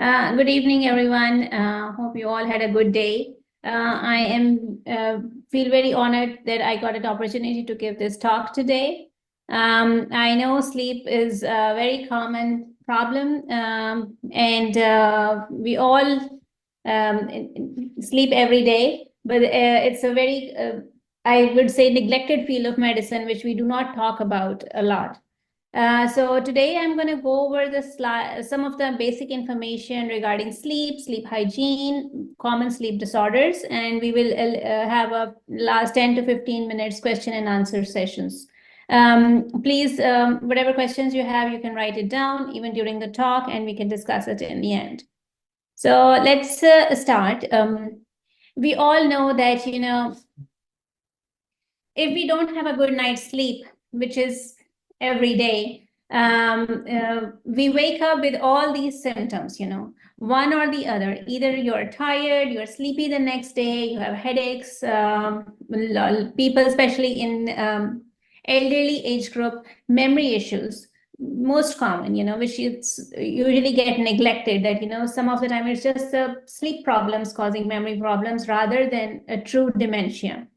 Good evening, everyone. Hope you all had a good day. I am feel very honored that I got an opportunity to give this talk today. I know sleep is a very common problem, and we all sleep every day, but it's a very, I would say, neglected field of medicine, which we do not talk about a lot. So today I'm going to go over some of the basic information regarding sleep, sleep hygiene, common sleep disorders, and we will have a last 10 to 15 minutes question and answer sessions. Please, whatever questions you have, you can write it down even during the talk, and we can discuss it in the end. So let's start. We all know that, if we don't have a good night's sleep, which is every day, we wake up with all these symptoms, one or the other. Either you're tired, you're sleepy the next day, you have headaches. People, especially in elderly age group, memory issues, most common, which usually get neglected, that, some of the time it's just sleep problems causing memory problems rather than a true dementia.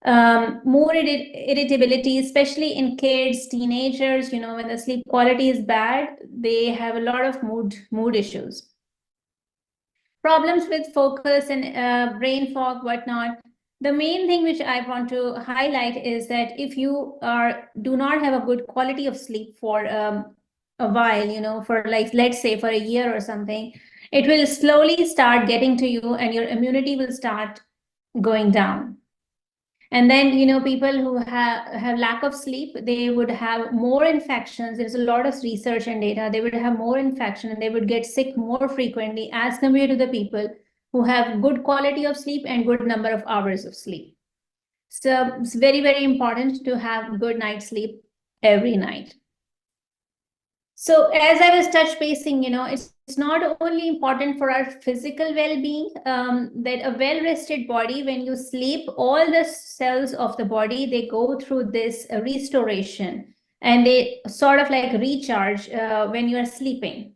More irritability, especially in kids, teenagers, when the sleep quality is bad, they have a lot of mood issues. Problems with focus and brain fog, whatnot. The main thing which I want to highlight is that if you do not have a good quality of sleep for a while, for like, let's say for a year or something, it will slowly start getting to you and your immunity will start going down. And then, people who have lack of sleep, they would have more infections. There's a lot of research and data. They would have more infection and they would get sick more frequently as compared to the people who have good quality of sleep and good number of hours of sleep. So it's very, very important to have good night's sleep every night. So as I was touch basing, it's not only important for our physical well-being, that a well-rested body, when you sleep, all the cells of the body, they go through this restoration and they sort of like recharge when you are sleeping.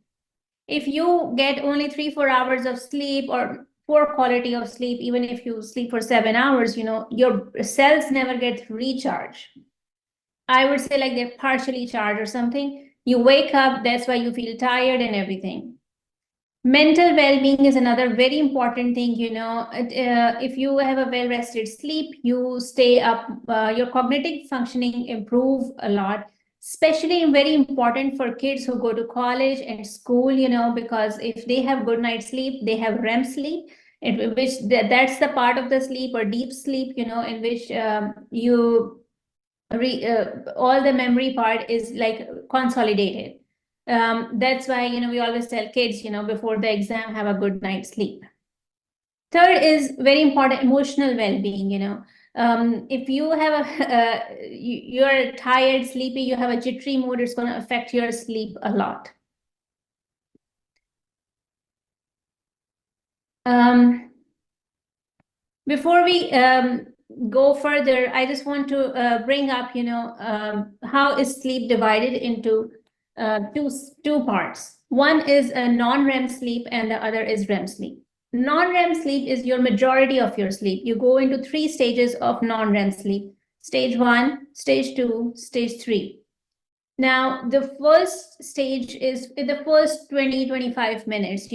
If you get only 3-4 hours of sleep or poor quality of sleep, even if you sleep for 7 hours, your cells never get recharged. I would say like they're partially charged or something. You wake up, that's why you feel tired and everything. Mental well-being is another very important thing, if you have a well-rested sleep, you stay up, your cognitive functioning improve a lot, especially very important for kids who go to college and school, because if they have good night's sleep, they have REM sleep, that's the part of the sleep or deep sleep, in which all the memory part is like consolidated. That's why, we always tell kids, before the exam, have a good night's sleep. Third is very important, emotional well-being, if you have you're tired, sleepy, you have a jittery mood, it's going to affect your sleep a lot. Before we go further, I just want to bring up, how is sleep divided into two parts. One is a non-REM sleep and the other is REM sleep. Non-REM sleep is your majority of your sleep. You go into 3 stages of non-REM sleep. Stage 1, stage 2, stage 3. Now, the first stage is in the first 20-25 minutes,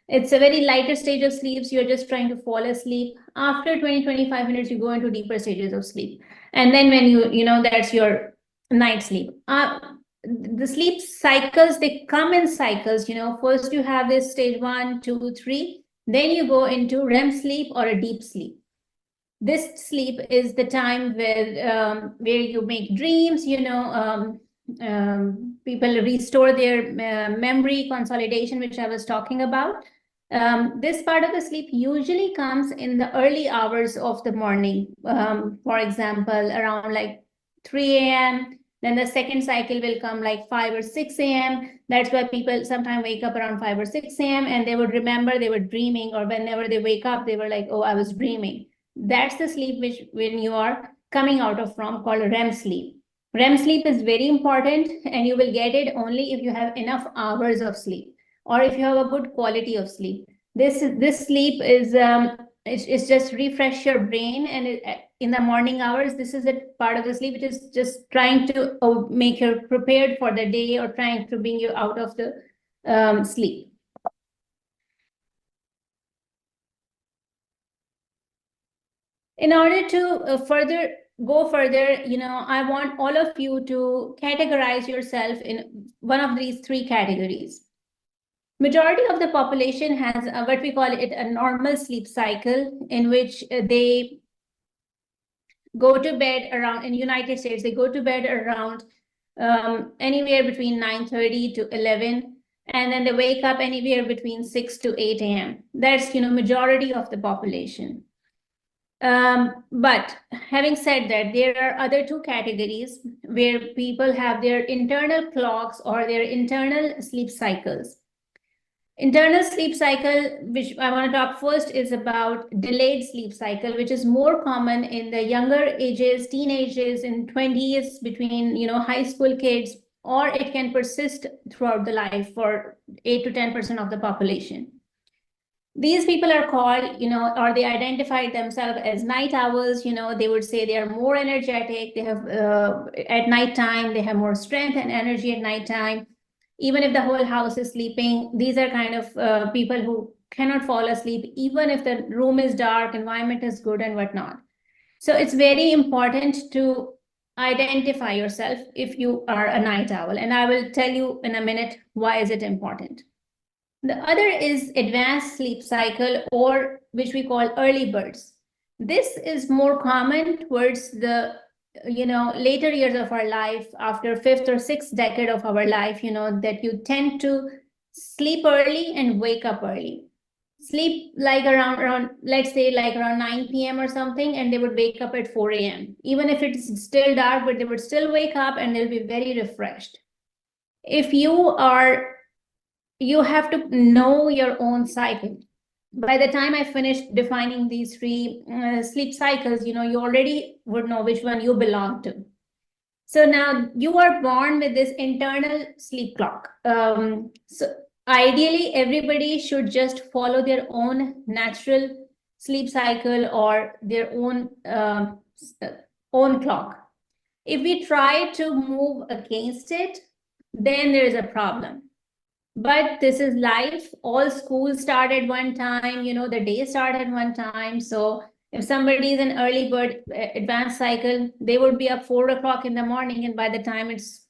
it's a very lighter stage of sleep. So you're just trying to fall asleep. After 20-25 minutes, you go into deeper stages of sleep. And then when that's your night sleep. The sleep cycles, they come in cycles, first you have this stage 1, 2, 3, then you go into REM sleep or a deep sleep. This sleep is the time where you make dreams, people restore their memory consolidation, which I was talking about. This part of the sleep usually comes in the early hours of the morning. For example, around like 3 a.m. Then the second cycle will come like 5 or 6 a.m. That's why people sometimes wake up around 5 or 6 a.m. and they would remember they were dreaming, or whenever they wake up, they were like, oh, I was dreaming. That's the sleep which when you are coming out of from, called REM sleep. REM sleep is very important and you will get it only if you have enough hours of sleep. or if you have a good quality of sleep. This sleep is it's just refresh your brain, and in the morning hours, this is a part of the sleep which is just trying to make you prepared for the day or trying to bring you out of the sleep. In order to go further, I want all of you to categorize yourself in one of these three categories. Majority of the population has what we call it a normal sleep cycle, in which they go to bed around, in United States, they go to bed around anywhere between 9:30 to 11, and then they wake up anywhere between 6 to 8 a.m. That's, majority of the population. But having said that, there are other two categories where people have their internal clocks or their internal sleep cycles. Internal sleep cycle, which I want to talk first, is about delayed sleep cycle, which is more common in the younger ages, teenagers, in 20s, between, high school kids, or it can persist throughout the life for 8 to 10% of the population. These people are called, or they identify themselves as night owls. They would say they are more energetic. They have, at nighttime, they have more strength and energy at nighttime. Even if the whole house is sleeping, these are kind of people who cannot fall asleep, even if the room is dark, environment is good and whatnot. So it's very important to identify yourself if you are a night owl. And I will tell you in a minute why is it important. The other is advanced sleep cycle, or which we call early birds. This is more common towards the later years of our life, after fifth or sixth decade of our life, that you tend to sleep early and wake up early. Sleep like around let's say like around 9 p.m. or something, and they would wake up at 4 a.m. Even if it's still dark, but they would still wake up and they'll be very refreshed. If you have to know your own cycle. By the time I finished defining these three sleep cycles, you already would know which one you belong to. So now you are born with this internal sleep clock. So ideally, everybody should just follow their own natural sleep cycle or their own clock. If we try to move against it, then there is a problem. But this is life. All schools start at one time, the day start at one time. So if somebody is an early bird advanced cycle, they would be up 4 o'clock in the morning. And by the time it's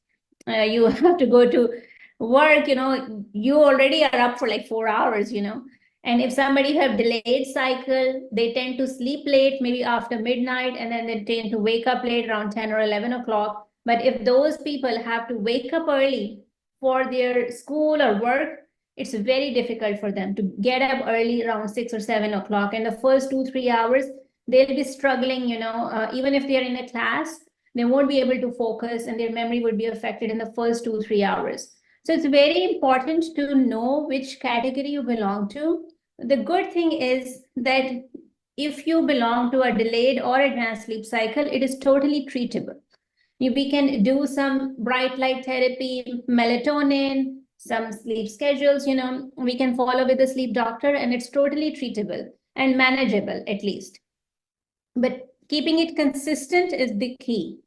you have to go to work, you already are up for like 4 hours, And if somebody have delayed cycle, they tend to sleep late, maybe after midnight, and then they tend to wake up late around 10 or 11 o'clock. But if those people have to wake up early for their school or work, it's very difficult for them to get up early around 6 or 7 o'clock. And the first 2-3 hours, they'll be struggling, even if they're in a class, they won't be able to focus and their memory would be affected in the first 2-3 hours. So it's very important to know which category you belong to. The good thing is that if you belong to a delayed or advanced sleep cycle, it is totally treatable. We can do some bright light therapy, melatonin, some sleep schedules, we can follow with the sleep doctor, and it's totally treatable and manageable at least. But keeping it consistent is the key.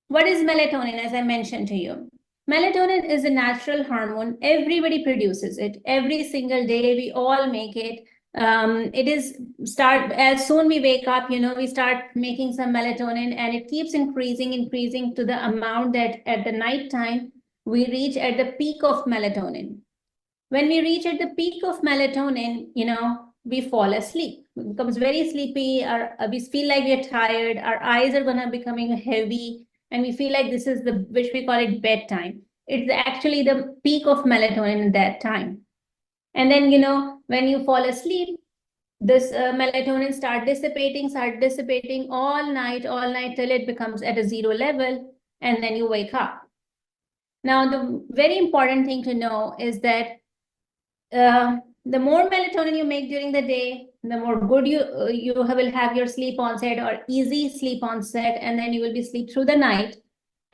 What is melatonin, as I mentioned to you? Melatonin is a natural hormone. Everybody produces it. Every single day, we all make it. It is as soon we wake up, we start making some melatonin, and it keeps increasing to the amount that at the night time, we reach at the peak of melatonin. When we reach at the peak of melatonin, we fall asleep. It becomes very sleepy. We feel like we're tired. Our eyes are going to becoming heavy, and we feel like this is which we call it bedtime. It's actually the peak of melatonin at that time. And then, when you fall asleep, this melatonin start dissipating all night till it becomes at a zero level, and then you wake up. Now, the very important thing to know is that the more melatonin you make during the day, the more good you will have your sleep onset or easy sleep onset, and then you will be sleep through the night.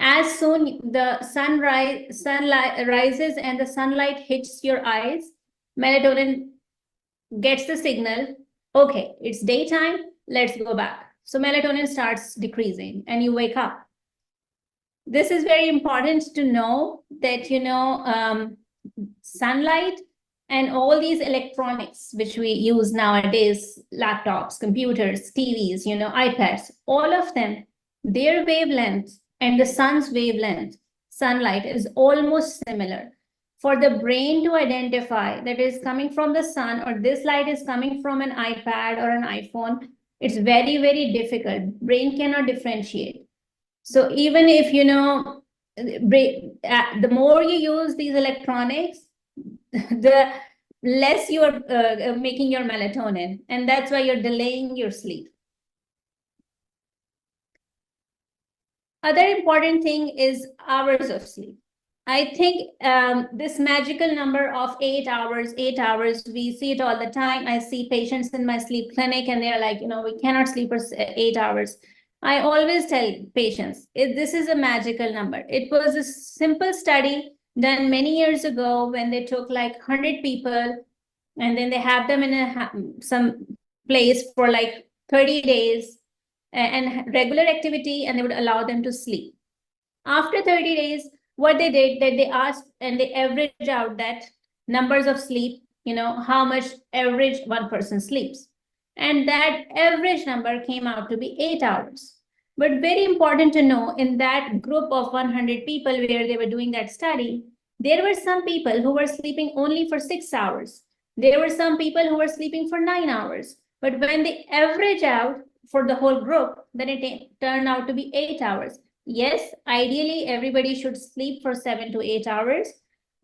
As soon the sunlight rises and the sunlight hits your eyes, melatonin gets the signal, okay, it's daytime, let's go back. So melatonin starts decreasing and you wake up. This is very important to know that, sunlight and all these electronics which we use nowadays, laptops, computers, TVs, iPads, all of them, their wavelength and the sun's wavelength, sunlight, is almost similar. For the brain to identify that is coming from the sun or this light is coming from an iPad or an iPhone, it's very, very difficult. Brain cannot differentiate. So even if, the more you use these electronics, the less you're making your melatonin, and that's why you're delaying your sleep. Other important thing is hours of sleep. I think this magical number of 8 hours, we see it all the time. I see patients in my sleep clinic and they're like, we cannot sleep for 8 hours. I always tell patients, this is a magical number. It was a simple study done many years ago when they took like 100 people and then they have them in some place for like 30 days and regular activity, and they would allow them to sleep. After 30 days, what they did, that they asked and they average out that numbers of sleep, how much average one person sleeps. And that average number came out to be 8 hours. But very important to know, in that group of 100 people where they were doing that study, there were some people who were sleeping only for 6 hours. There were some people who were sleeping for 9 hours. But when they average out for the whole group, then it turned out to be 8 hours. Yes, ideally, everybody should sleep for 7 to 8 hours,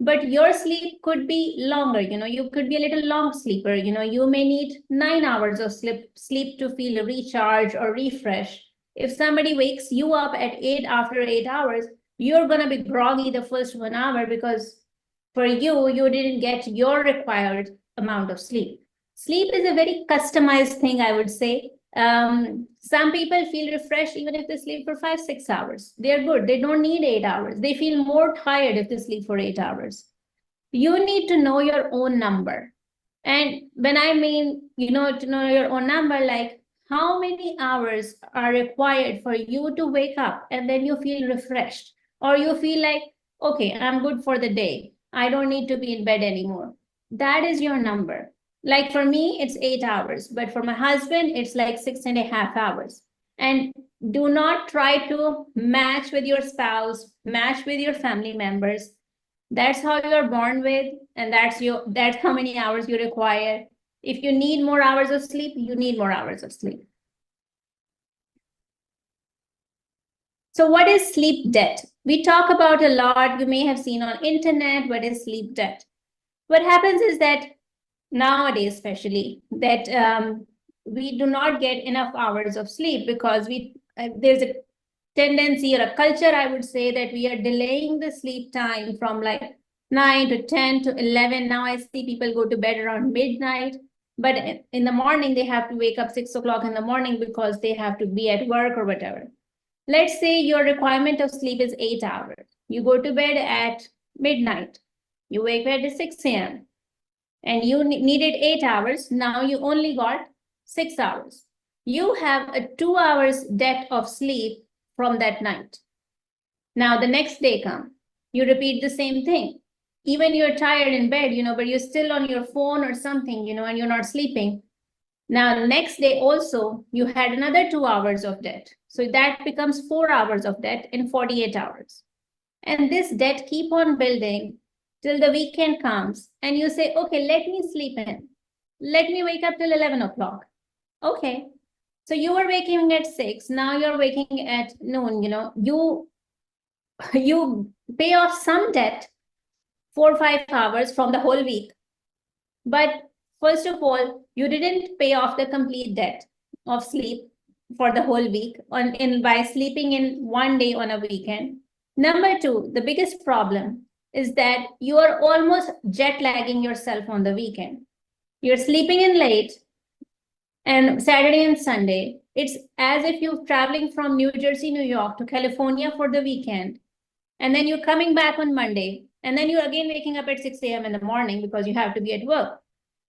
but your sleep could be longer. You could be a little long sleeper. You may need 9 hours of sleep to feel recharged or refreshed. If somebody wakes you up at 8 after 8 hours, you're going to be groggy the first 1 hour because for you didn't get your required amount of sleep. Sleep is a very customized thing, I would say. Some people feel refreshed even if they sleep for 5-6 hours. They're good. They don't need 8 hours. They feel more tired if they sleep for 8 hours. You need to know your own number. And when I mean, to know your own number, like how many hours are required for you to wake up and then you feel refreshed, or you feel like, okay, I'm good for the day. I don't need to be in bed anymore. That is your number. Like for me, it's 8 hours, but for my husband, it's like 6.5 hours. And do not try to match with your spouse, match with your family members. That's how you're born with, and that's how many hours you require. If you need more hours of sleep, you need more hours of sleep. So what is sleep debt? We talk about a lot. You may have seen on internet, what is sleep debt? What happens is that nowadays, especially, that we do not get enough hours of sleep because there's a tendency or a culture, I would say, that we are delaying the sleep time from like 9 to 10 to 11. Now I see people go to bed around midnight, but in the morning they have to wake up 6 o'clock in the morning because they have to be at work or whatever. Let's say your requirement of sleep is 8 hours. You go to bed at midnight. You wake up at 6 a.m. and you needed 8 hours. Now you only got 6 hours. You have a 2 hours debt of sleep from that night. Now the next day comes, you repeat the same thing. Even you're tired in bed, but you're still on your phone or something, and you're not sleeping. Now the next day also, you had another 2 hours of debt. So that becomes 4 hours of debt in 48 hours. And this debt keep on building till the weekend comes and you say, okay, let me sleep in. Let me wake up till 11 o'clock. Okay. So you were waking at 6. Now you're waking at noon. You pay off some debt 4 or 5 hours from the whole week. But first of all, you didn't pay off the complete debt of sleep for the whole week by sleeping in one day on a weekend. Number 2, the biggest problem is that you are almost jet lagging yourself on the weekend. You're sleeping in late, and Saturday and Sunday, It's as if you're traveling from New Jersey, New York to California for the weekend, and then you're coming back on Monday, and then you're again waking up at 6 a.m. in the morning because you have to be at work.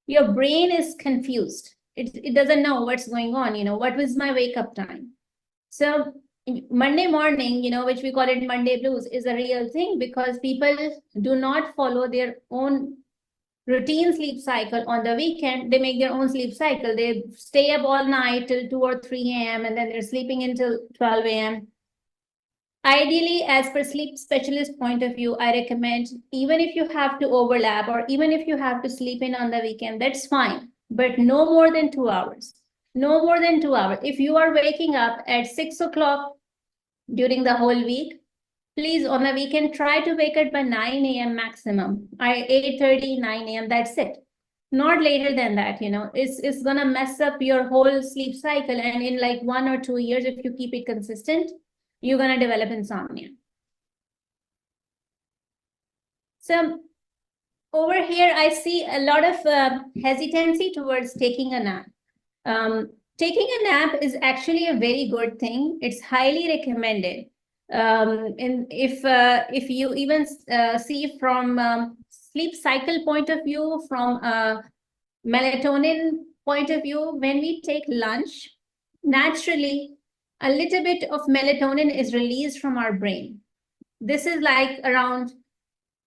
Your brain is confused. It doesn't know what's going on. What was my wake up time? So Monday morning, which we call it Monday blues, is a real thing because people do not follow their own routine sleep cycle on the weekend. They make their own sleep cycle. They stay up all night till 2 or 3 a.m. and then they're sleeping until 12 a.m. Ideally, as per sleep specialist point of view, I recommend even if you have to overlap or even if you have to sleep in on the weekend, that's fine, but no more than 2 hours. No more than 2 hours. If you are waking up at 6 o'clock during the whole week, please on the weekend try to wake up by 9 a.m. maximum. 8:30, 9 a.m. That's it. Not later than that. It's gonna mess up your whole sleep cycle. And in like 1 or 2 years, if you keep it consistent, you're gonna develop insomnia. So over here, I see a lot of hesitancy towards taking a nap. Taking a nap is actually a very good thing. It's highly recommended. And if you even see from sleep cycle point of view, from melatonin point of view, when we take lunch, naturally, a little bit of melatonin is released from our brain. This is like around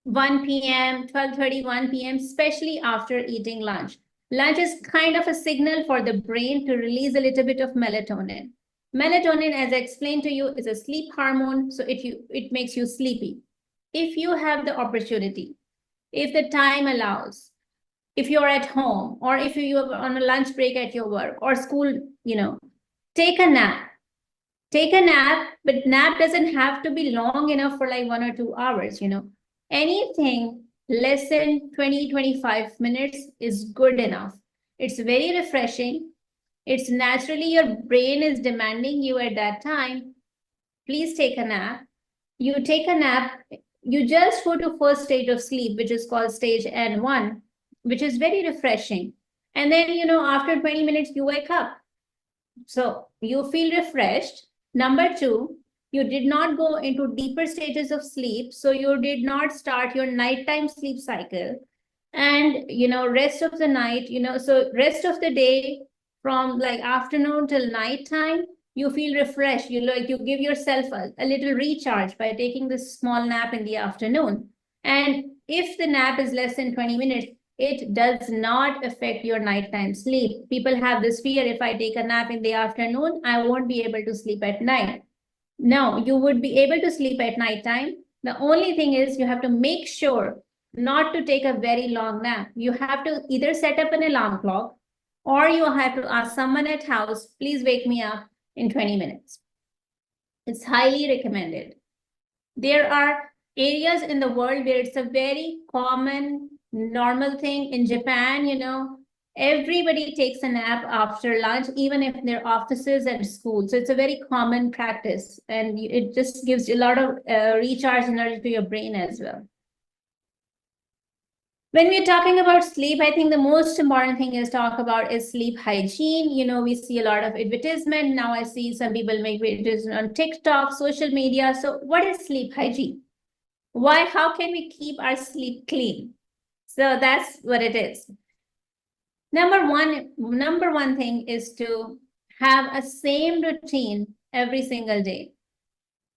1 p.m., 12:30, 1 p.m., especially after eating lunch. Lunch is kind of a signal for the brain to release a little bit of melatonin. Melatonin, as I explained to you, is a sleep hormone, so it makes you sleepy. If you have the opportunity, if the time allows, if you're at home or if you're on a lunch break at your work or school, take a nap. Take a nap, but nap doesn't have to be long enough for like 1 or 2 hours, Anything less than 20, 25 minutes is good enough. It's very refreshing. It's naturally your brain is demanding you at that time. Please take a nap. You take a nap, you just go to first stage of sleep, which is called stage N1, which is very refreshing. And then, after 20 minutes, you wake up. So you feel refreshed. Number two, you did not go into deeper stages of sleep. So you did not start your nighttime sleep cycle. And, rest of the night, so rest of the day from like afternoon till nighttime, you feel refreshed. You give yourself a little recharge by taking this small nap in the afternoon. And if the nap is less than 20 minutes, it does not affect your nighttime sleep. People have this fear, if I take a nap in the afternoon, I won't be able to sleep at night. No, you would be able to sleep at nighttime. The only thing is you have to make sure not to take a very long nap. You have to either set up an alarm clock or you have to ask someone at house, please wake me up in 20 minutes. It's highly recommended. There are areas in the world where it's a very common, normal thing. In Japan, everybody takes a nap after lunch, even if they're offices and schools. So it's a very common practice, and it just gives you a lot of recharge energy to your brain as well. When we're talking about sleep, I think the most important thing is talk about is sleep hygiene. We see a lot of advertisement. Now I see some people make videos on TikTok, social media. So what is sleep hygiene? How can we keep our sleep clean? So that's what it is. Number one thing is to have a same routine every single day.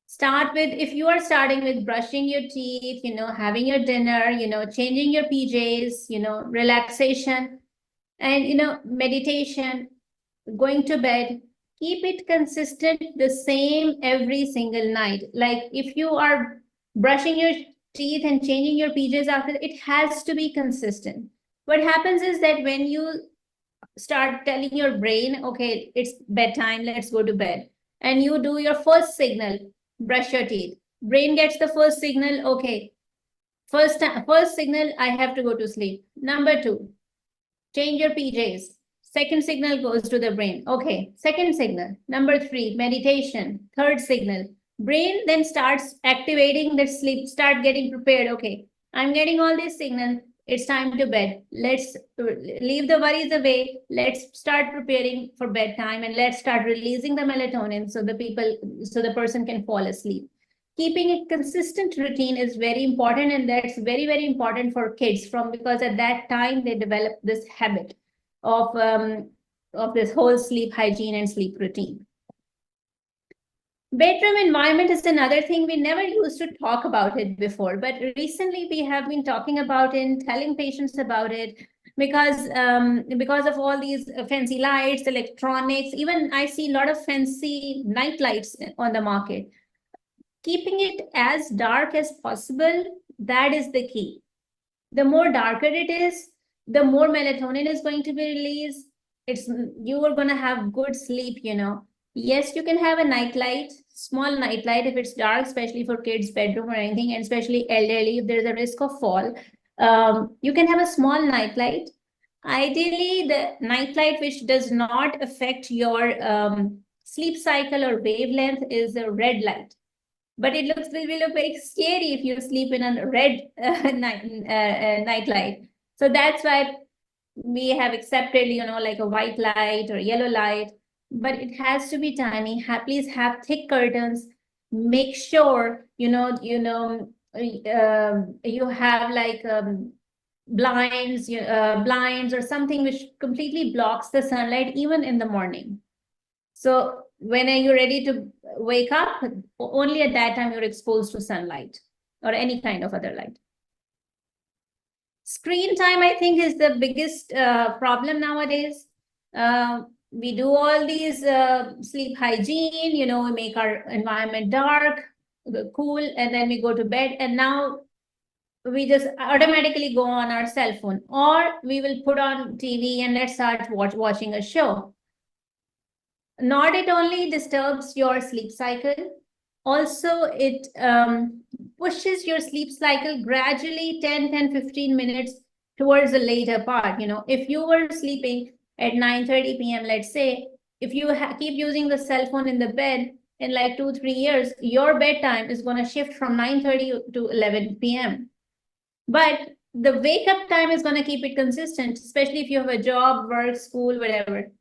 Start with, if you are starting with brushing your teeth, having your dinner, changing your PJs, relaxation, and, meditation, going to bed, keep it consistent, the same every single night. Like if you are brushing your teeth and changing your PJs after, it has to be consistent. What happens is that when you start telling your brain, okay, it's bedtime, let's go to bed, and you do your first signal, brush your teeth. Brain gets the first signal, okay, first signal, I have to go to sleep. Number two, change your PJs. Second signal goes to the brain. Okay, second signal. Number three, meditation. Third signal. Brain then starts activating the sleep, start getting prepared. Okay, I'm getting all these signals. it's time to bed. Let's leave the worries away. Let's start preparing for bedtime, and let's start releasing the melatonin so the person can fall asleep. Keeping a consistent routine is very important, and that's very, very important for kids because at that time they develop this habit of this whole sleep hygiene and sleep routine. Bedroom environment is another thing we never used to talk about it before, but recently we have been talking about it and telling patients about it because of all these fancy lights, electronics. Even I see a lot of fancy night lights on the market. Keeping it as dark as possible, that is the key. The more darker it is, the more melatonin is going to be released. You are going to have good sleep, Yes, you can have a night light, small night light if it's dark, especially for kids' bedroom or anything, and especially elderly if there's a risk of fall. You can have a small night light. Ideally, the night light which does not affect your sleep cycle or wavelength is a red light. But it will look very scary if you sleep in a red night light. So that's why we have accepted, like a white light or yellow light, but it has to be tiny. Please have thick curtains. Make sure, you have like blinds or something which completely blocks the sunlight even in the morning. So when are you ready to wake up, only at that time you're exposed to sunlight or any kind of other light. Screen time, I think, is the biggest problem nowadays. We do all these sleep hygiene, we make our environment dark, cool, and then we go to bed. And now we just automatically go on our cell phone, or we will put on TV and let's start watching a show. Not it only disturbs your sleep cycle, also it pushes your sleep cycle gradually 10-15 minutes towards the later part. If you were sleeping at 9:30 p.m., let's say, if you keep using the cell phone in the bed, in like 2-3 years, your bedtime is going to shift from 9:30 to 11 p.m. But the wake up time is going to keep it consistent, especially if you have a job, work, school, whatever.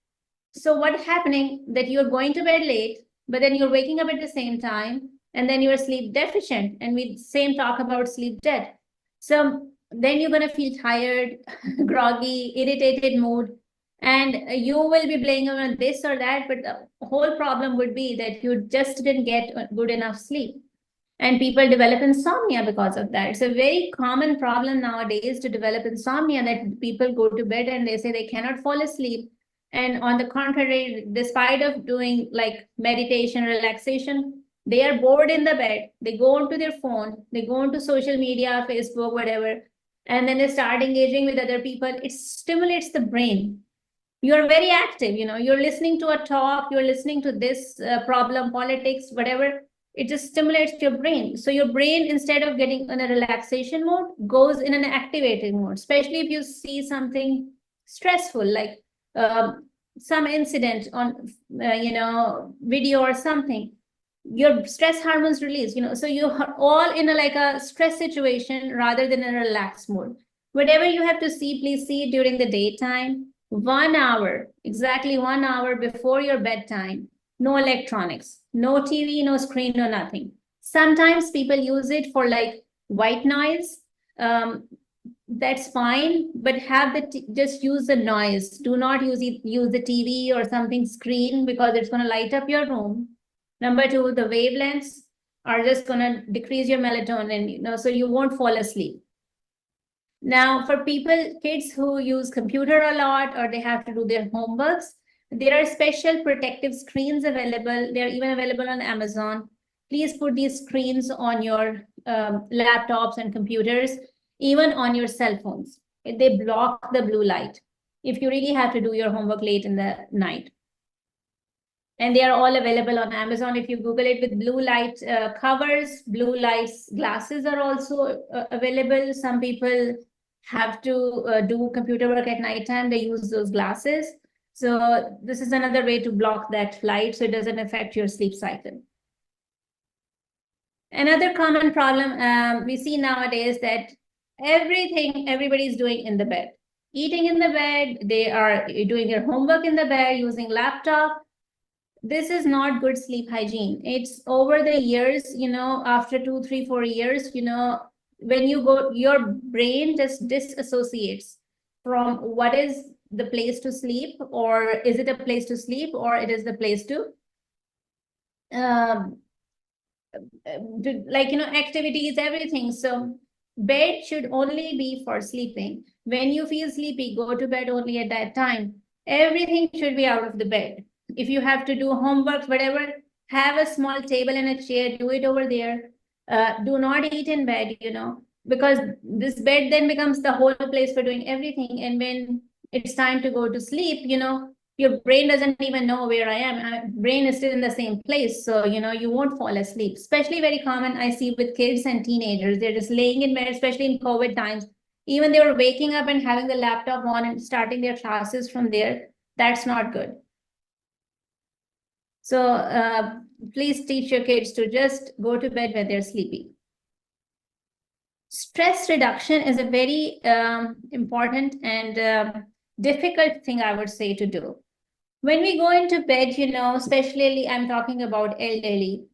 So what's happening that you're going to bed late, but then you're waking up at the same time, and then you're sleep deficient. And we same talk about sleep debt. So then you're going to feel tired, groggy, irritated mood, and you will be blaming on this or that. But the whole problem would be that you just didn't get good enough sleep. And people develop insomnia because of that. It's a very common problem nowadays to develop insomnia, that people go to bed and they say they cannot fall asleep. And on the contrary, despite of doing like meditation, relaxation, they are bored in the bed. They go onto their phone, they go onto social media, Facebook, whatever, and then they start engaging with other people. It stimulates the brain. You're very active, you're listening to a talk, you're listening to this problem, politics, whatever. It just stimulates your brain. So your brain, instead of getting in a relaxation mode, goes in an activating mode, especially if you see something stressful, like some incident on video or something. Your stress hormones release, so you're all in a stress situation rather than in a relaxed mode. Whatever you have to see, please see it during the daytime. 1 hour, exactly 1 hour before your bedtime. No electronics, no TV, no screen, no nothing. Sometimes people use it for like white noise. That's fine, but just use the noise. Do not use the TV or something screen, because it's going to light up your room. Number two, the wavelengths are just going to decrease your melatonin, so you won't fall asleep. Now, for kids who use computer a lot, or they have to do their homeworks, there are special protective screens available. They're even available on Amazon. Please put these screens on your laptops and computers, even on your cell phones. They block the blue light if you really have to do your homework late in the night. And they are all available on Amazon. If you Google it with blue light covers, blue light glasses are also available. Some people have to do computer work at nighttime. They use those glasses. So this is another way to block that light so it doesn't affect your sleep cycle. Another common problem we see nowadays that Everything everybody's doing in the bed. Eating in the bed, they are doing their homework in the bed, using laptop. This is not good sleep hygiene. It's over the years, after 2, 3, 4 years, when you go, your brain just disassociates from what is the place to sleep, or is it a place to sleep, or it is the place to um, like activities, everything. So bed should only be for sleeping. When you feel sleepy, go to bed only at that time. Everything should be out of the bed. If you have to do homework, whatever, have a small table and a chair, do it over there. Do not eat in bed, because this bed then becomes the whole place for doing everything. And when it's time to go to sleep, your brain doesn't even know where I am. Brain is still in the same place. So, you won't fall asleep. Especially very common I see with kids and teenagers. They're just laying in bed, especially in COVID times. Even they were waking up and having the laptop on and starting their classes from there. That's not good. So please teach your kids to just go to bed when they're sleepy. Stress reduction is a very important and difficult thing, I would say, to do. When we go into bed, especially I'm talking about elderly,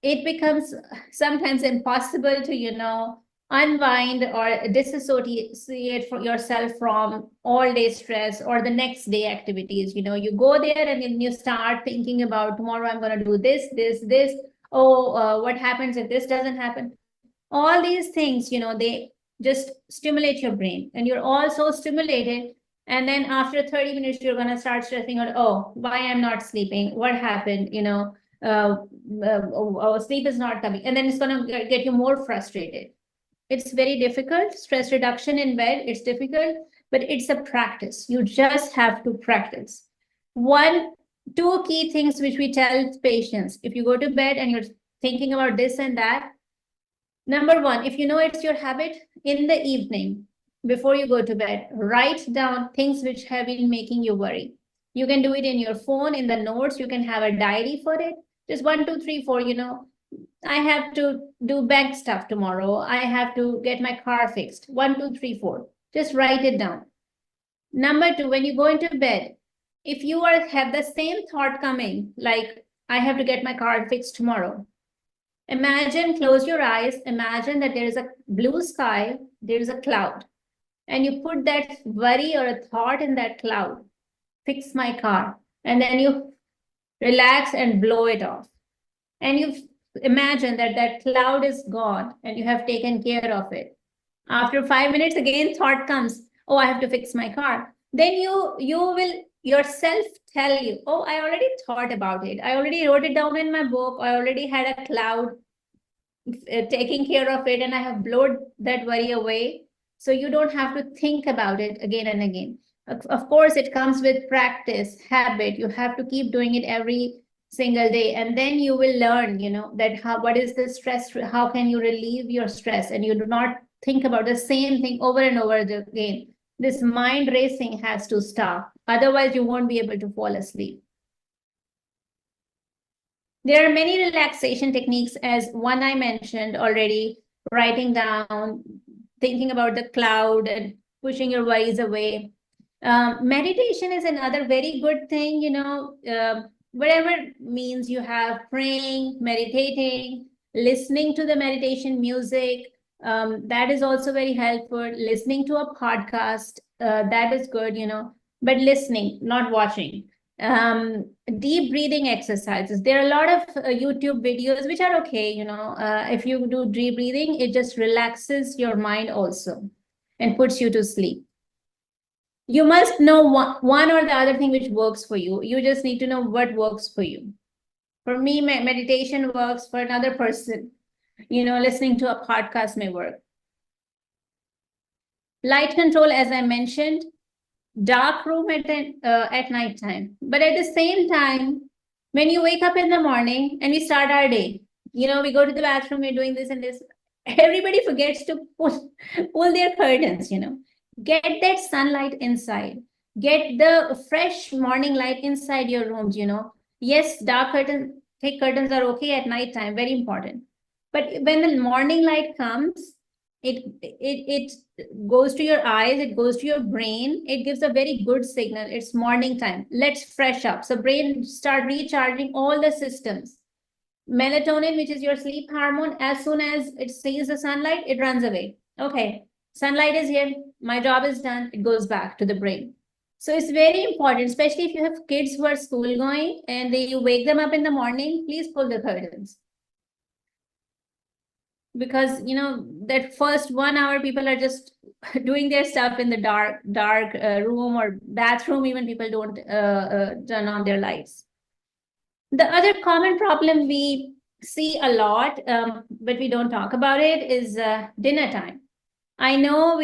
it becomes sometimes impossible to, unwind or disassociate for yourself from all day stress or the next day activities. You go there and then you start thinking about tomorrow, I'm going to do this. Oh, what happens if this doesn't happen? All these things, they just stimulate your brain, and you're also stimulated. And then after 30 minutes, you're going to start stressing out, oh, why I'm not sleeping? What happened? Sleep is not coming. And then it's going to get you more frustrated. It's very difficult. Stress reduction in bed, it's difficult, but it's a practice. You just have to practice. Two key things which we tell patients: if you go to bed and you're thinking about this and that, number one, if you know it's your habit, in the evening, before you go to bed, write down things which have been making you worry. You can do it in your phone, in the notes. You can have a diary for it. Just 1, 2, 3, 4, I have to do bank stuff tomorrow. I have to get my car fixed. 1, 2, 3, 4. Just write it down. Number two, when you go into bed, if you have the same thought coming, like I have to get my car fixed tomorrow, imagine, close your eyes, imagine that there is a blue sky, there is a cloud, and you put that worry or a thought in that cloud, fix my car, and then you relax and blow it off. And you imagine that that cloud is gone and you have taken care of it. After 5 minutes, again, thought comes, oh, I have to fix my car. Then you will yourself tell you, oh, I already thought about it. I already wrote it down in my book. I already had a cloud taking care of it, and I have blown that worry away. So you don't have to think about it again and again. Of course, it comes with practice, habit. You have to keep doing it every single day, and then you will learn, that what is the stress, how can you relieve your stress, and you do not think about the same thing over and over again. This mind racing has to stop. Otherwise, you won't be able to fall asleep. There are many relaxation techniques, as one I mentioned already: writing down, thinking about the cloud, and pushing your worries away. Meditation is another very good thing, whatever means you have, praying, meditating, listening to the meditation music. That is also very helpful. Listening to a podcast, that is good, but listening, not watching. Deep breathing exercises. There are a lot of YouTube videos which are okay, if you do deep breathing, it just relaxes your mind also and puts you to sleep. You must know one or the other thing which works for you. You just need to know what works for you. For me, meditation works. For another person, listening to a podcast may work. Light control, as I mentioned, dark room at night time. But at the same time, when you wake up in the morning and we start our day, we go to the bathroom, we're doing this and this, everybody forgets to pull their curtains, get that sunlight inside, get the fresh morning light inside your rooms. Yes, dark curtains, thick curtains are okay at night time, very important. But when the morning light comes, it goes to your eyes, it goes to your brain, it gives a very good signal. It's morning time. Let's fresh up. So brain start recharging all the systems. Melatonin, which is your sleep hormone, as soon as it sees the sunlight, it runs away. Okay, sunlight is here. My job is done. It goes back to the brain. So it's very important, especially if you have kids who are school going and you wake them up in the morning, please pull the curtains. Because that first 1 hour people are just doing their stuff in the dark room or bathroom. Even people don't turn on their lights. The other common problem we see a lot, but we don't talk about it, is dinner time. I know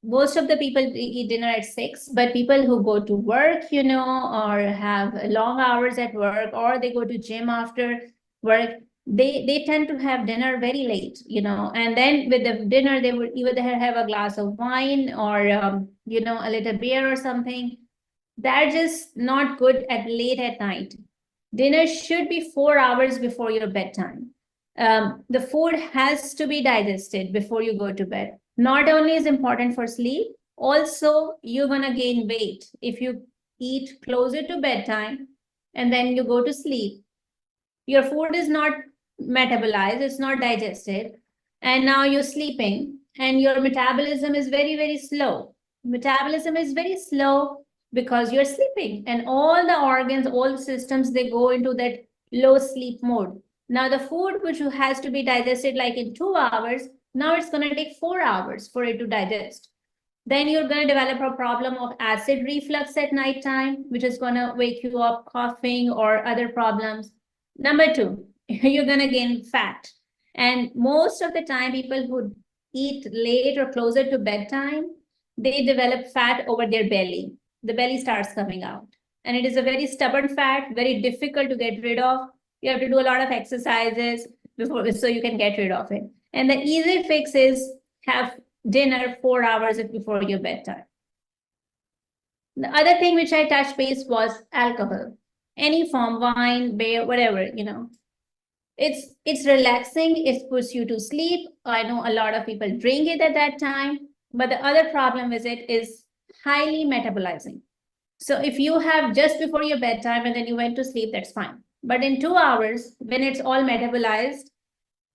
most of the people eat dinner at 6, but people who go to work, or have long hours at work, or they go to gym after work, they tend to have dinner very late, and then with the dinner, they would either have a glass of wine or, a little beer or something. They're just not good at late at night. Dinner should be 4 hours before your bedtime. The food has to be digested before you go to bed. Not only is important for sleep, also you're gonna gain weight if you eat closer to bedtime and then you go to sleep. Your food is not metabolized, it's not digested, and now you're sleeping, and your metabolism is very, very slow. Metabolism is very slow because you're sleeping, and all the organs, all the systems, they go into that low sleep mode. Now, the food which has to be digested like in 2 hours, now it's going to take 4 hours for it to digest. Then you're going to develop a problem of acid reflux at nighttime, which is going to wake you up coughing or other problems. Number two, you're going to gain fat. And most of the time, people who eat late or closer to bedtime, they develop fat over their belly. The belly starts coming out. And it is a very stubborn fat, very difficult to get rid of. You have to do a lot of exercises so you can get rid of it. And the easy fix is have dinner 4 hours before your bedtime. The other thing which I touched base was alcohol. Any form, wine, beer, whatever, It's relaxing, it puts you to sleep. I know a lot of people drink it at that time, but the other problem with it is highly metabolizing. So if you have just before your bedtime and then you went to sleep, that's fine. But in 2 hours, when it's all metabolized,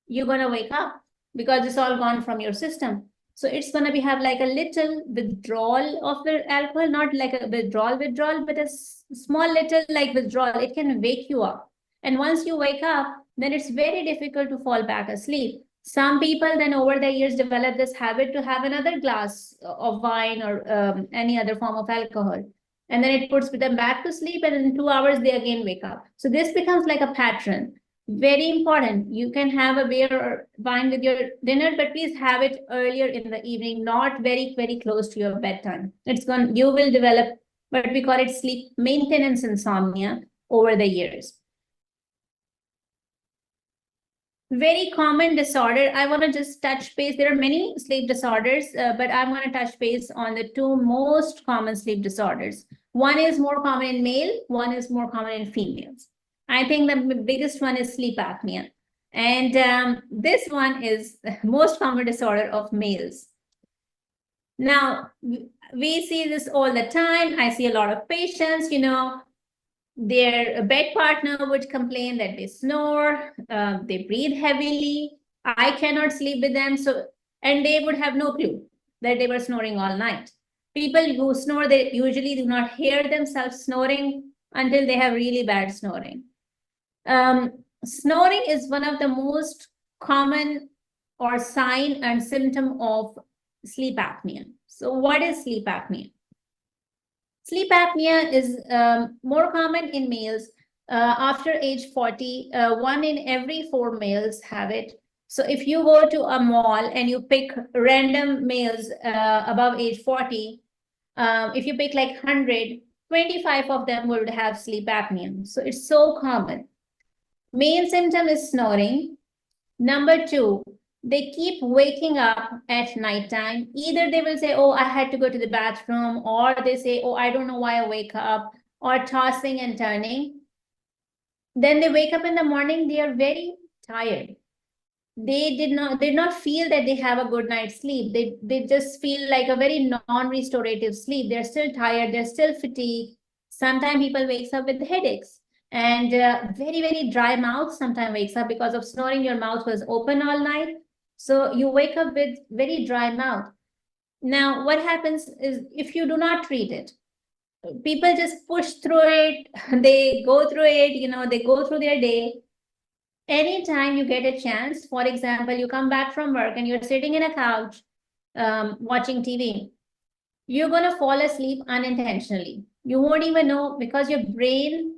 you're going to wake up because it's all gone from your system. So it's going to have like a little withdrawal of the alcohol, not like a withdrawal, but a small little like withdrawal. It can wake you up. And once you wake up, then it's very difficult to fall back asleep. Some people then over the years develop this habit to have another glass of wine or any other form of alcohol. And then it puts them back to sleep, and in 2 hours, they again wake up. So this becomes like a pattern. Very important. You can have a beer or wine with your dinner, but please have it earlier in the evening, not very, very close to your bedtime. You will develop what we call it sleep maintenance insomnia over the years. Very common disorder. I want to just touch base. There are many sleep disorders, but I'm going to touch base on the two most common sleep disorders. One is more common in male, one is more common in females. I think the biggest one is sleep apnea. And this one is the most common disorder of males. Now, we see this all the time. I see a lot of patients, their bed partner would complain that they snore, they breathe heavily. I cannot sleep with them. And they would have no clue that they were snoring all night. People who snore, they usually do not hear themselves snoring until they have really bad snoring. Snoring is one of the most common or sign and symptom of sleep apnea. So what is sleep apnea? Sleep apnea is more common in males. After age 40, 1 in every 4 males have it. So if you go to a mall and you pick random males above age 40, if you pick like 100, 25 of them would have sleep apnea. So it's so common. Main symptom is snoring. Number 2, they keep waking up at nighttime. Either they will say, oh, I had to go to the bathroom, or they say, oh, I don't know why I wake up, or tossing and turning. Then they wake up in the morning, they are very tired. they did not feel that they have a good night's sleep. They just feel like a very non-restorative sleep. They're still tired, they're still fatigued. Sometimes people wakes up with headaches, and very dry mouth sometimes wakes up because of snoring. Your mouth was open all night, so you wake up with very dry mouth. Now what happens is, if you do not treat it, people just push through it. They go through it, they go through their day. Anytime you get a chance, for example, you come back from work and you're sitting in a couch watching TV, you're going to fall asleep unintentionally. You won't even know, because your brain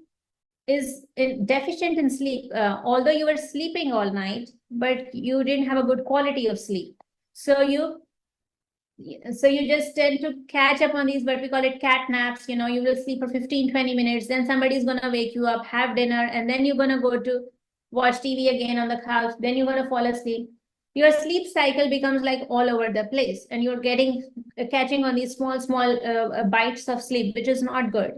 is deficient in sleep, although you were sleeping all night, but you didn't have a good quality of sleep. So you just tend to catch up on these, what we call it, cat naps. You will sleep for 15-20 minutes, then somebody's going to wake you up, have dinner, and then you're going to go to watch TV again on the couch, then you're going to fall asleep. Your sleep cycle becomes like all over the place, and you're catching on these small bites of sleep, which is not good.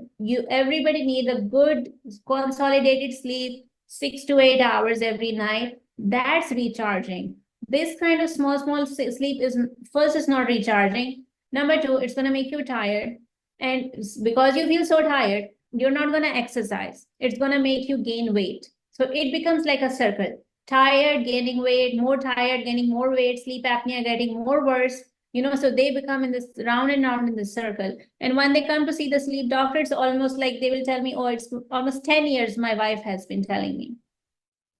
Everybody needs a good consolidated sleep, 6 to 8 hours every night. That's recharging. This kind of small sleep is, first, is not recharging. Number two, it's going to make you tired, and because you feel so tired, you're not going to exercise. It's going to make you gain weight. So it becomes like a circle. Tired, gaining weight, more tired, gaining more weight, sleep apnea getting more worse. So they become in this round and round in this circle. And when they come to see the sleep doctor, it's almost like they will tell me, oh, it's almost 10 years my wife has been telling me.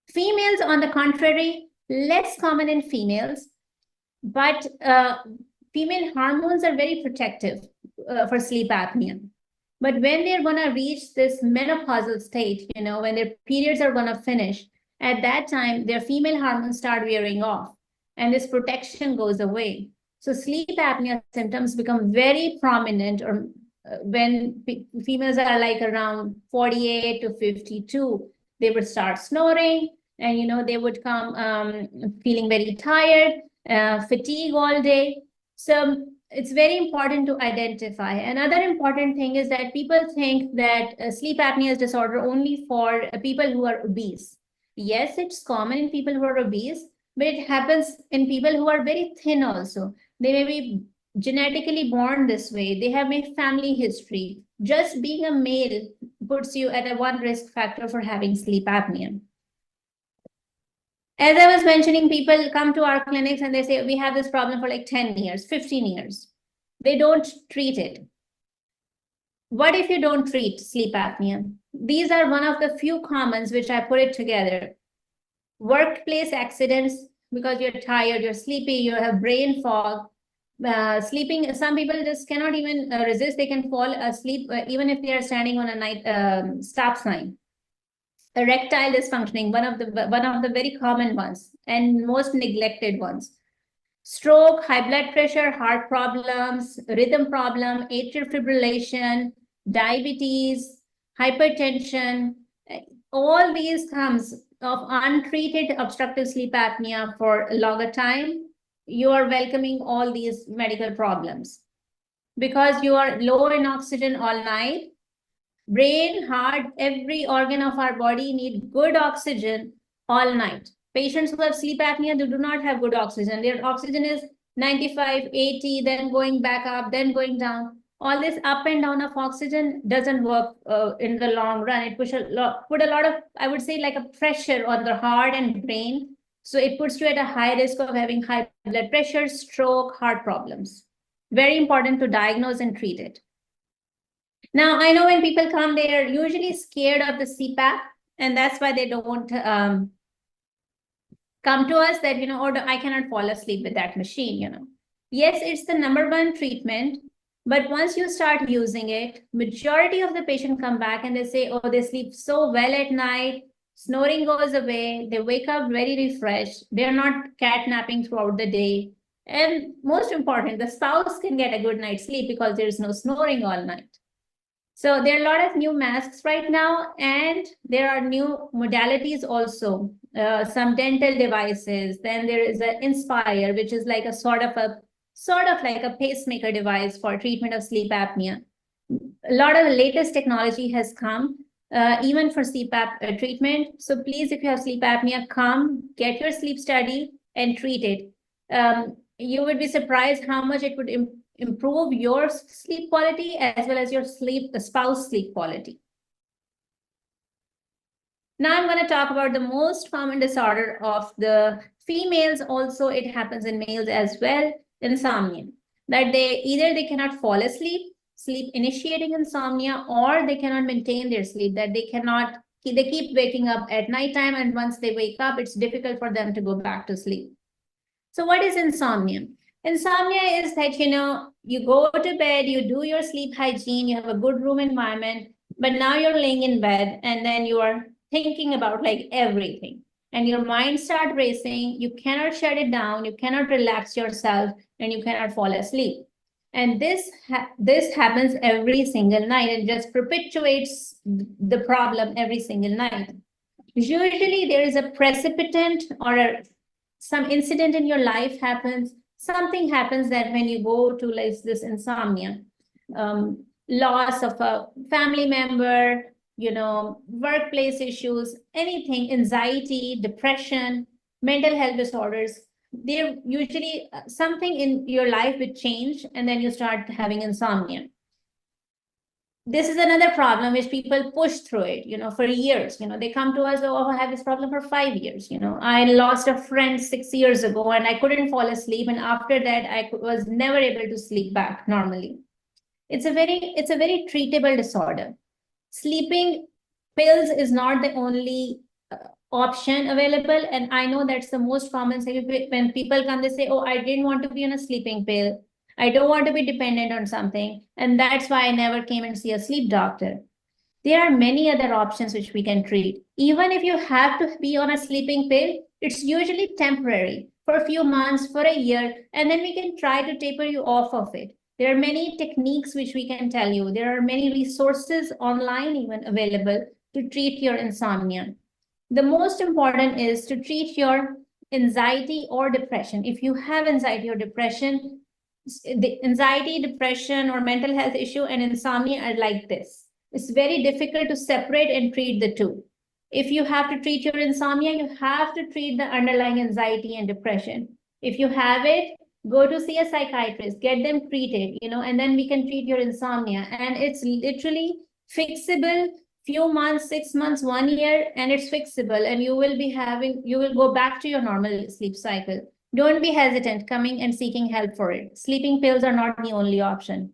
Females, on the contrary, less common in females, but female hormones are very protective for sleep apnea. But when they're going to reach this menopausal state, when their periods are going to finish, at that time, their female hormones start wearing off, and this protection goes away. So sleep apnea symptoms become very prominent, or when females are like around 48 to 52, they would start snoring, and they would come feeling very tired, fatigue all day. So it's very important to identify. Another important thing is that people think that sleep apnea is disorder only for people who are obese. Yes, it's common in people who are obese, but it happens in people who are very thin also. They may be genetically born this way. They have a family history. Just being a male puts you at a one risk factor for having sleep apnea. As I was mentioning, people come to our clinics and they say, we have this problem for like 10 years, 15 years. They don't treat it. What if you don't treat sleep apnea? These are one of the few commons which I put it together. Workplace accidents, because you're tired, you're sleepy, you have brain fog. Sleeping, some people just cannot even resist. They can fall asleep even if they are standing on a night stop sign. Erectile dysfunctioning, one of the very common ones and most neglected ones. Stroke, high blood pressure, heart problems, rhythm problem, atrial fibrillation, diabetes, hypertension, all these comes of untreated obstructive sleep apnea for a longer time. You are welcoming all these medical problems because you are low in oxygen all night. Brain, heart, every organ of our body need good oxygen all night. Patients who have sleep apnea, they do not have good oxygen. Their oxygen is 95, 80, then going back up, then going down. All this up and down of oxygen doesn't work in the long run. It put a lot of, I would say, like a pressure on the heart and brain. So it puts you at a high risk of having high blood pressure, stroke, heart problems. Very important to diagnose and treat it. Now, I know when people come, they are usually scared of the CPAP, and that's why they don't come to us that, or I cannot fall asleep with that machine, Yes, it's the number one treatment, but once you start using it, majority of the patient come back and they say, oh, they sleep so well at night, snoring goes away, they wake up very refreshed, they're not catnapping throughout the day. And most important, the spouse can get a good night's sleep because there's no snoring all night. So there are a lot of new masks right now, and there are new modalities also, some dental devices. Then there is an Inspire, which is like a sort of like a pacemaker device for treatment of sleep apnea. A lot of the latest technology has come. even for CPAP treatment. So please, if you have sleep apnea, come get your sleep study and treat it. You would be surprised how much it would improve your sleep quality as well as your spouse sleep quality. Now I'm going to talk about the most common disorder of the females. Also, it happens in males as well, insomnia. That they cannot fall asleep, sleep initiating insomnia, or they cannot maintain their sleep, that they keep waking up at nighttime, and once they wake up, it's difficult for them to go back to sleep. So what is insomnia? Insomnia is that, you go to bed, you do your sleep hygiene, you have a good room environment, but now you're laying in bed and then you are thinking about like everything, and your mind start racing. You cannot shut it down, you cannot relax yourself, and you cannot fall asleep. And this happens every single night and just perpetuates the problem every single night. Usually there is a precipitant or some incident in your life happens, something happens that when you go to like this insomnia, loss of a family member, workplace issues, anything, anxiety, depression, mental health disorders, they're usually something in your life would change, and then you start having insomnia. This is another problem which people push through it, for years. They come to us, oh, I have this problem for 5 years. I lost a friend 6 years ago and I couldn't fall asleep. And after that, I was never able to sleep back normally. It's a very treatable disorder. Sleeping pills is not the only option available. And I know that's the most common thing. When people come, they say, oh, I didn't want to be on a sleeping pill. I don't want to be dependent on something. And that's why I never came and see a sleep doctor. There are many other options which we can treat. Even if you have to be on a sleeping pill, it's usually temporary for a few months, for a year, and then we can try to taper you off of it. There are many techniques which we can tell you. There are many resources online even available to treat your insomnia. The most important is to treat your anxiety or depression. If you have anxiety or depression, the anxiety, depression, or mental health issue and insomnia are like this. It's very difficult to separate and treat the two. If you have to treat your insomnia, you have to treat the underlying anxiety and depression. If you have it, go to see a psychiatrist, get them treated, and then we can treat your insomnia. And it's literally fixable, few months, 6 months, 1 year, and it's fixable, and you will go back to your normal sleep cycle. Don't be hesitant coming and seeking help for it. Sleeping pills are not the only option.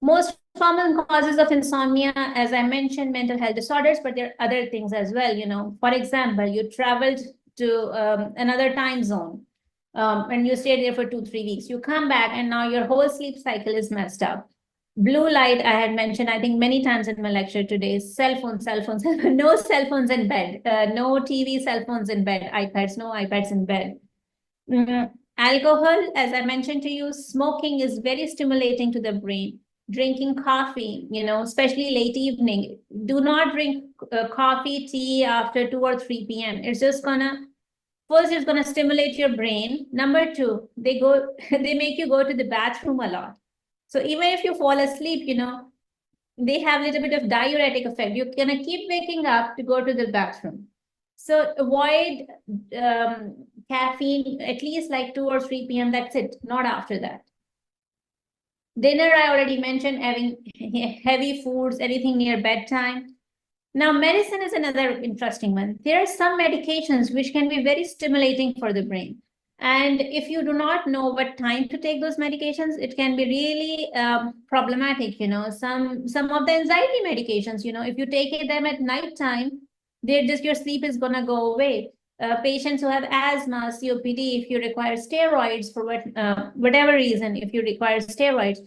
Most common causes of insomnia, as I mentioned, mental health disorders, but there are other things as well. For example, you traveled to another time zone and you stayed there for 2-3 weeks. You come back and now your whole sleep cycle is messed up. Blue light, I had mentioned, I think many times in my lecture today, cell phones, no cell phones in bed, no TV, cell phones in bed, iPads, no iPads in bed. Alcohol, as I mentioned to you, smoking is very stimulating to the brain. Drinking coffee, especially late evening. Do not drink coffee, tea after 2 or 3 p.m. It's gonna stimulate your brain. Number two, they make you go to the bathroom a lot. So even if you fall asleep, they have a little bit of diuretic effect. You're gonna keep waking up to go to the bathroom. So avoid caffeine at least like 2 or 3 p.m. That's it, not after that. Dinner, I already mentioned, having heavy foods, anything near bedtime. Now, medicine is another interesting one. There are some medications which can be very stimulating for the brain. And if you do not know what time to take those medications, it can be really problematic. Some of the anxiety medications, if you take them at nighttime, your sleep is going to go away. Patients who have asthma, COPD, if you require steroids for whatever reason, if you require steroids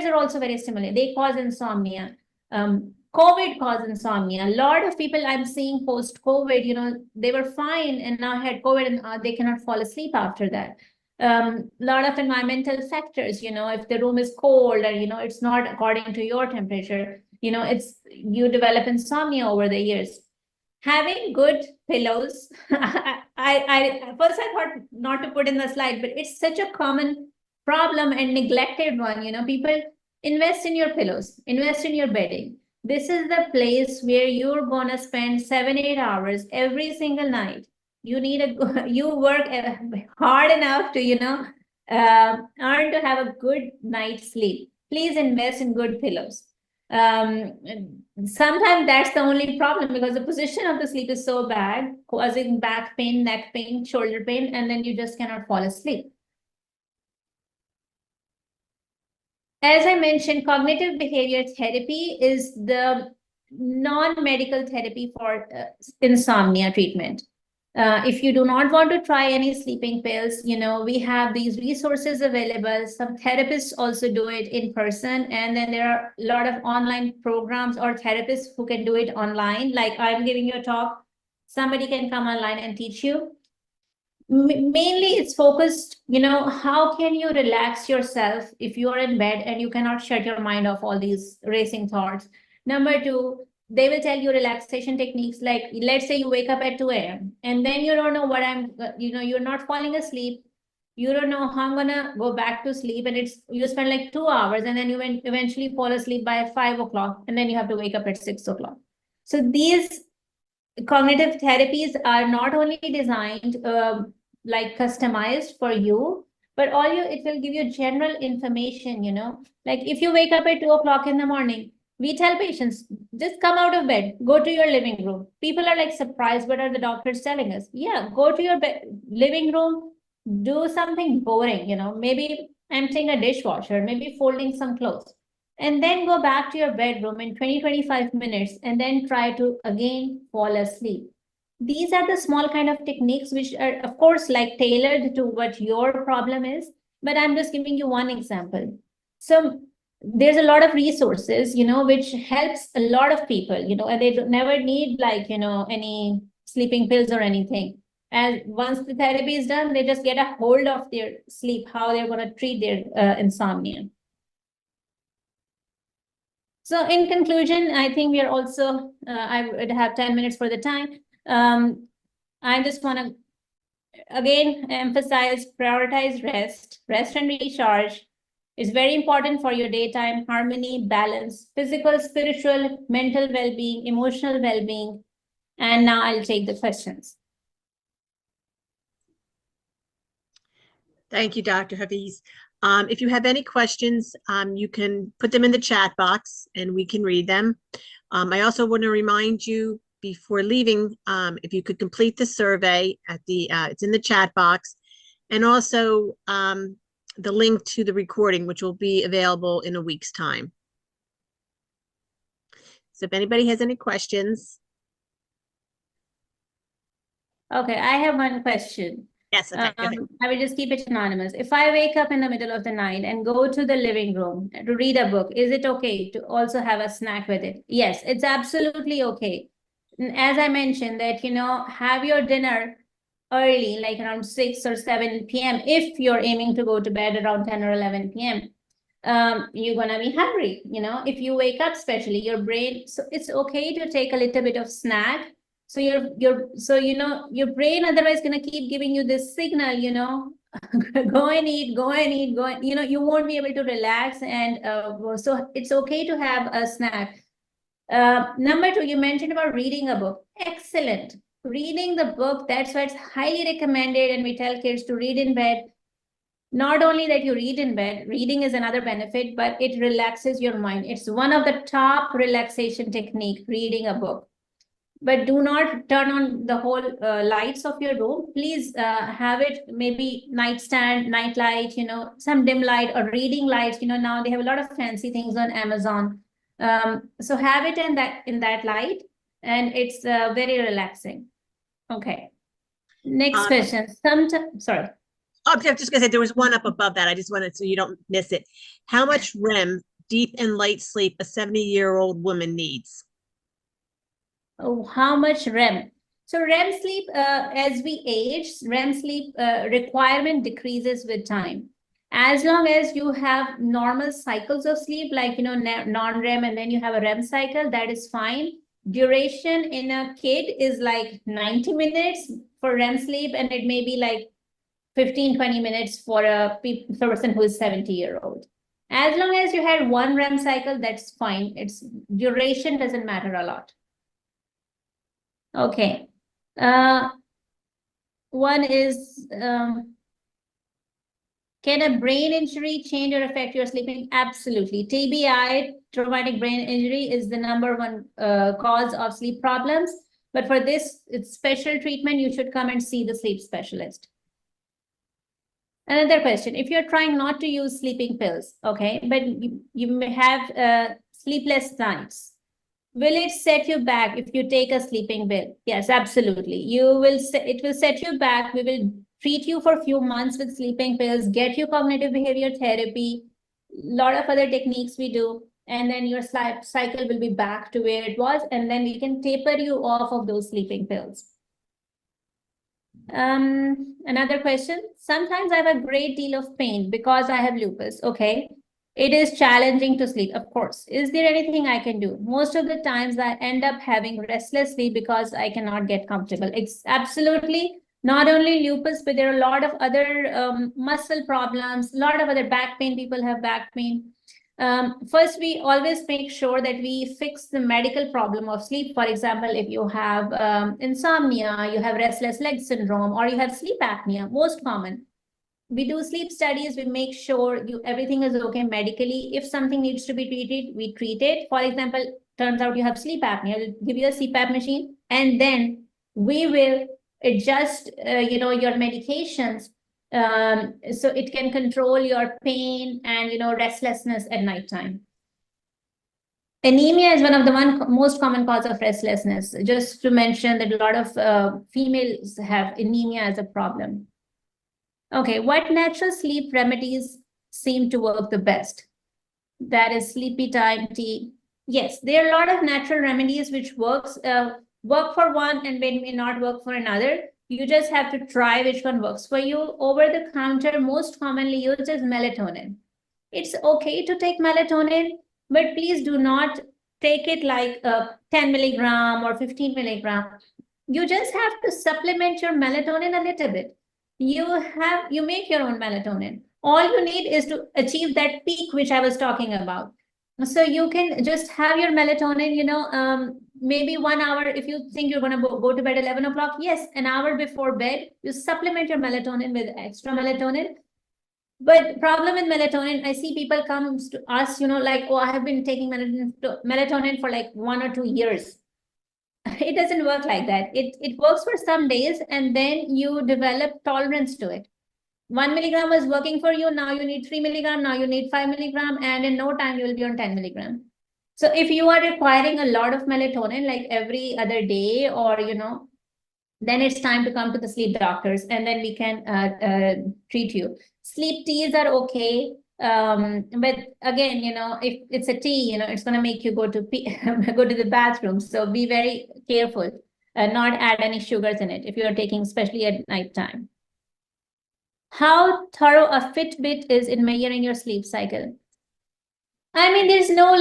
are also very stimulating. They cause insomnia. COVID caused insomnia. A lot of people I'm seeing post-COVID, they were fine and now had COVID and they cannot fall asleep after that. A lot of environmental factors, if the room is cold or, it's not according to your temperature, you develop insomnia over the years. Having good pillows, I first I thought not to put in the slide, but it's such a common problem and neglected one. People invest in your pillows, invest in your bedding. This is the place where you're gonna spend 7-8 hours every single night. You need you work hard enough to, earn to have a good night's sleep. Please invest in good pillows. Um, Sometimes that's the only problem because the position of the sleep is so bad, causing back pain, neck pain, shoulder pain, and then you just cannot fall asleep. As I mentioned, cognitive behavior therapy is the non-medical therapy for insomnia treatment. If you do not want to try any sleeping pills, we have these resources available. Some therapists also do it in person, and then there are a lot of online programs or therapists who can do it online. Like I'm giving you a talk, somebody can come online and teach you. Mainly it's focused, how can you relax yourself if you are in bed and you cannot shut your mind off all these racing thoughts. Number two, they will tell you relaxation techniques, like let's say you wake up at 2 a.m. and then you don't know what you're not falling asleep. You don't know how I'm gonna go back to sleep, and you spend like 2 hours and then you eventually fall asleep by 5 o'clock, and then you have to wake up at 6 o'clock. So these cognitive therapies are not only designed like customized for you, but it will give you general information, like if you wake up at 2 o'clock in the morning, we tell patients, just come out of bed, go to your living room. People are like surprised, what are the doctors telling us? Yeah, go to your living room, do something boring, maybe emptying a dishwasher, maybe folding some clothes, and then go back to your bedroom in 20-25 minutes and then try to again fall asleep. These are the small kind of techniques which are, of course, like tailored to what your problem is, but I'm just giving you one example. So there's a lot of resources, which helps a lot of people, and they never need like, any sleeping pills or anything. And once the therapy is done, they just get a hold of their sleep, how they're going to treat their insomnia. So in conclusion, I think we are also, I would have 10 minutes for the time. I just want to, again, emphasize, prioritize rest and recharge. Is very important for your daytime harmony, balance, physical, spiritual, mental well-being, emotional well-being. And now I'll take the questions. Thank you, Dr. Hafeez. If you have any questions, you can put them in the chat box and we can read them. I also want to remind you before leaving, if you could complete the survey it's in the chat box, and also the link to the recording, which will be available in a week's time. So if anybody has any questions. Okay, I have one question. Yes, okay, go ahead. I will just keep it anonymous. If I wake up in the middle of the night and go to the living room to read a book, is it okay to also have a snack with it? Yes, it's absolutely okay. As I mentioned that, have your dinner early, like around 6 or 7 p.m. If you're aiming to go to bed around 10 or 11 p.m. You're gonna be hungry, if you wake up, especially your brain. So it's okay to take a little bit of snack. So your brain otherwise gonna keep giving you this signal, go and eat, go and eat, go and, you won't be able to relax. And so it's okay to have a snack. Number two, you mentioned about reading a book. Excellent. Reading the book, that's why it's highly recommended, and we tell kids to read in bed. Not only that you read in bed, reading is another benefit, but it relaxes your mind. It's one of the top relaxation technique, reading a book. But do not turn on the whole lights of your room. Please have it maybe nightstand, night light, some dim light or reading lights. Now they have a lot of fancy things on Amazon. So have it in that light, and it's very relaxing. Okay. Next question. Sorry. Oh, I'm just gonna say there was one up above that. I just wanted so you don't miss it. How much REM, deep and light sleep, a 70-year-old woman needs? Oh, how much REM? So REM sleep, as we age, REM sleep requirement decreases with time. As long as you have normal cycles of sleep, like, non-REM, and then you have a REM cycle, that is fine. Duration in a kid is like 90 minutes for REM sleep, and it may be like 15-20 minutes for a person who is 70-year-old. As long as you had one REM cycle, that's fine. Its duration doesn't matter a lot. Okay. One is, can a brain injury change or affect your sleeping? Absolutely. TBI, traumatic brain injury, is the #1 cause of sleep problems. But for this, it's special treatment. You should come and see the sleep specialist. Another question, if you're trying not to use sleeping pills, okay, but you may have sleepless nights, will it set you back if you take a sleeping pill? Yes, absolutely. It will set you back. We will treat you for a few months with sleeping pills, get you cognitive behavior therapy, a lot of other techniques we do, and then your sleep cycle will be back to where it was, and then we can taper you off of those sleeping pills. Another question. Sometimes I have a great deal of pain because I have lupus. Okay. It is challenging to sleep, of course. Is there anything I can do? Most of the times I end up having restless sleep because I cannot get comfortable. It's absolutely not only lupus, but there are a lot of other muscle problems, a lot of other back pain. People have back pain. First, we always make sure that we fix the medical problem of sleep. For example, if you have insomnia, you have restless leg syndrome, or you have sleep apnea, most common. We do sleep studies. We make sure everything is okay medically. If something needs to be treated, we treat it. For example, turns out you have sleep apnea, we'll give you a CPAP machine, and then we will adjust, your medications, so it can control your pain and restlessness at nighttime. Anemia is one of the most common cause of restlessness. Just to mention that a lot of females have anemia as a problem. Okay, what natural sleep remedies seem to work the best? That is sleepy time tea. Yes, there are a lot of natural remedies which work for one and may not work for another. You just have to try which one works for you. Over the counter, most commonly used is melatonin. It's okay to take melatonin, but please do not take it like 10 milligram or 15 milligram. You just have to supplement your melatonin a little bit. You make your own melatonin. All you need is to achieve that peak which I was talking about. So you can just have your melatonin, maybe 1 hour. If you think you're going to go to bed 11 o'clock, yes, an hour before bed, you supplement your melatonin with extra melatonin. But problem with melatonin, I see people come to us, like, oh, I have been taking melatonin for like 1 or 2 years. It doesn't work like that. It works for some days, and then you develop tolerance to it. 1 milligram was working for you. Now you need 3 milligram. Now you need 5 milligram. And in no time, you will be on 10 milligram. So if you are requiring a lot of melatonin, like every other day, or, then it's time to come to the sleep doctors, and then we can treat you. Sleep teas are okay. But again, if it's a tea, it's going to make you go to go to the bathroom. So be very careful and not add any sugars in it if you are taking, especially at nighttime. How thorough a Fitbit is in measuring your sleep cycle? I mean, there's no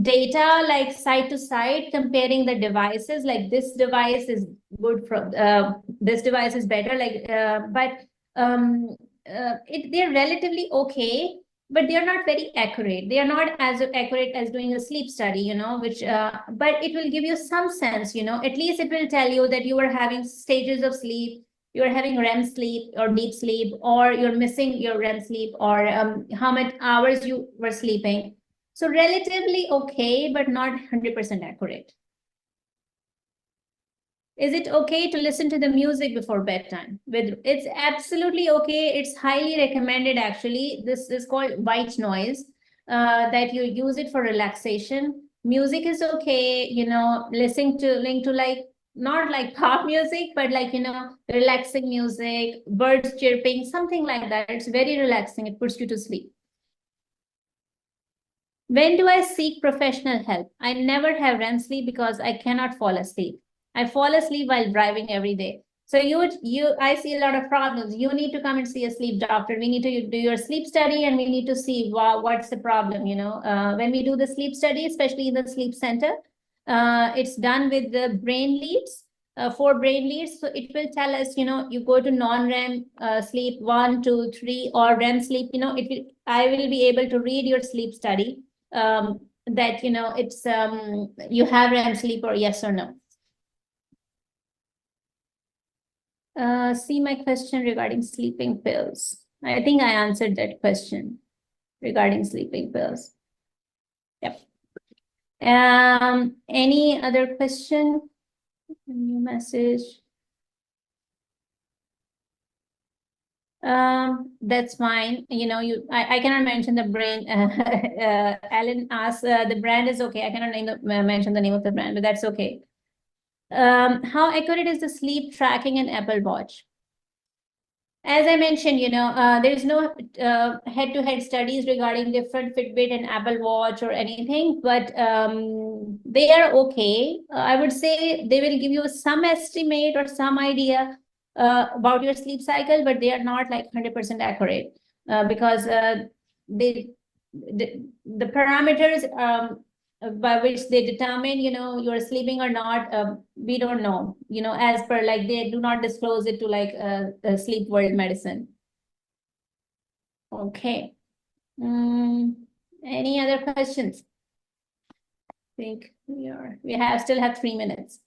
data like side to side comparing the devices. Like this device is good from this device is better. They're relatively okay, but they're not very accurate. They are not as accurate as doing a sleep study, but it will give you some sense, at least it will tell you that you are having stages of sleep, you're having REM sleep or deep sleep, or you're missing your REM sleep, or how many hours you were sleeping. So relatively okay, but not 100% accurate. Is it okay to listen to the music before bedtime? It's absolutely okay. It's highly recommended, actually. This is called white noise, that you use it for relaxation. Music is okay, listening to like, not like pop music, but like, relaxing music, birds chirping, something like that. It's very relaxing. It puts you to sleep. When do I seek professional help? I never have REM sleep because I cannot fall asleep. I fall asleep while driving every day. So I see a lot of problems. You need to come and see a sleep doctor. We need to do your sleep study, and we need to see what's the problem. When we do the sleep study, especially in the sleep center, it's done with the brain leads. 4 brain leads. So it will tell us, you go to non-REM sleep 1, 2, 3, or REM sleep. I will be able to read your sleep study that it's you have REM sleep or yes or no. See my question regarding sleeping pills. I think I answered that question regarding sleeping pills. Yep. Any other question? New message. That's fine. I cannot mention the brand. Alan asked, the brand is okay. I cannot mention the name of the brand, but that's okay. How accurate is the sleep tracking in Apple Watch? As I mentioned, there is no head-to-head studies regarding different Fitbit and Apple Watch or anything, but they are okay. I would say they will give you some estimate or some idea about your sleep cycle, but they are not like 100% accurate because the parameters by which they determine, you're sleeping or not, we don't know, as per like they do not disclose it to like Sleep World Medicine. Okay. Any other questions? I think we still have 3 minutes.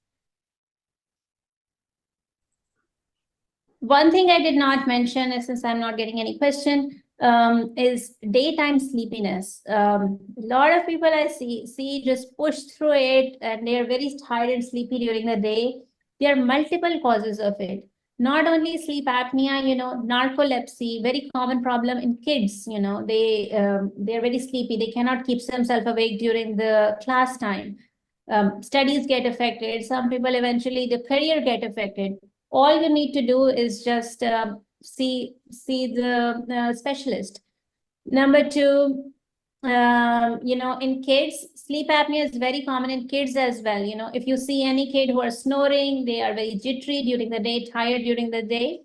One thing I did not mention, since I'm not getting any question, is daytime sleepiness. A lot of people I see just push through it and they are very tired and sleepy during the day. There are multiple causes of it. Not only sleep apnea, narcolepsy, very common problem in kids. They're very sleepy. They cannot keep themselves awake during the class time. Studies get affected. Some people eventually the career get affected. All you need to do is just see the specialist. Number 2, in kids, sleep apnea is very common in kids as well. If you see any kid who are snoring, they are very jittery during the day, tired during the day,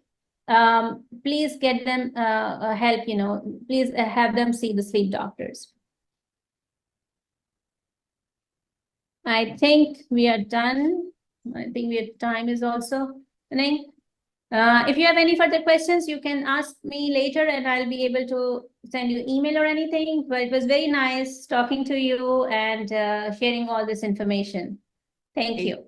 please get them help. Please have them see the sleep doctors. I think we are done. I think time is also running. If you have any further questions, you can ask me later and I'll be able to send you email or anything. But it was very nice talking to you and sharing all this information. Thank you.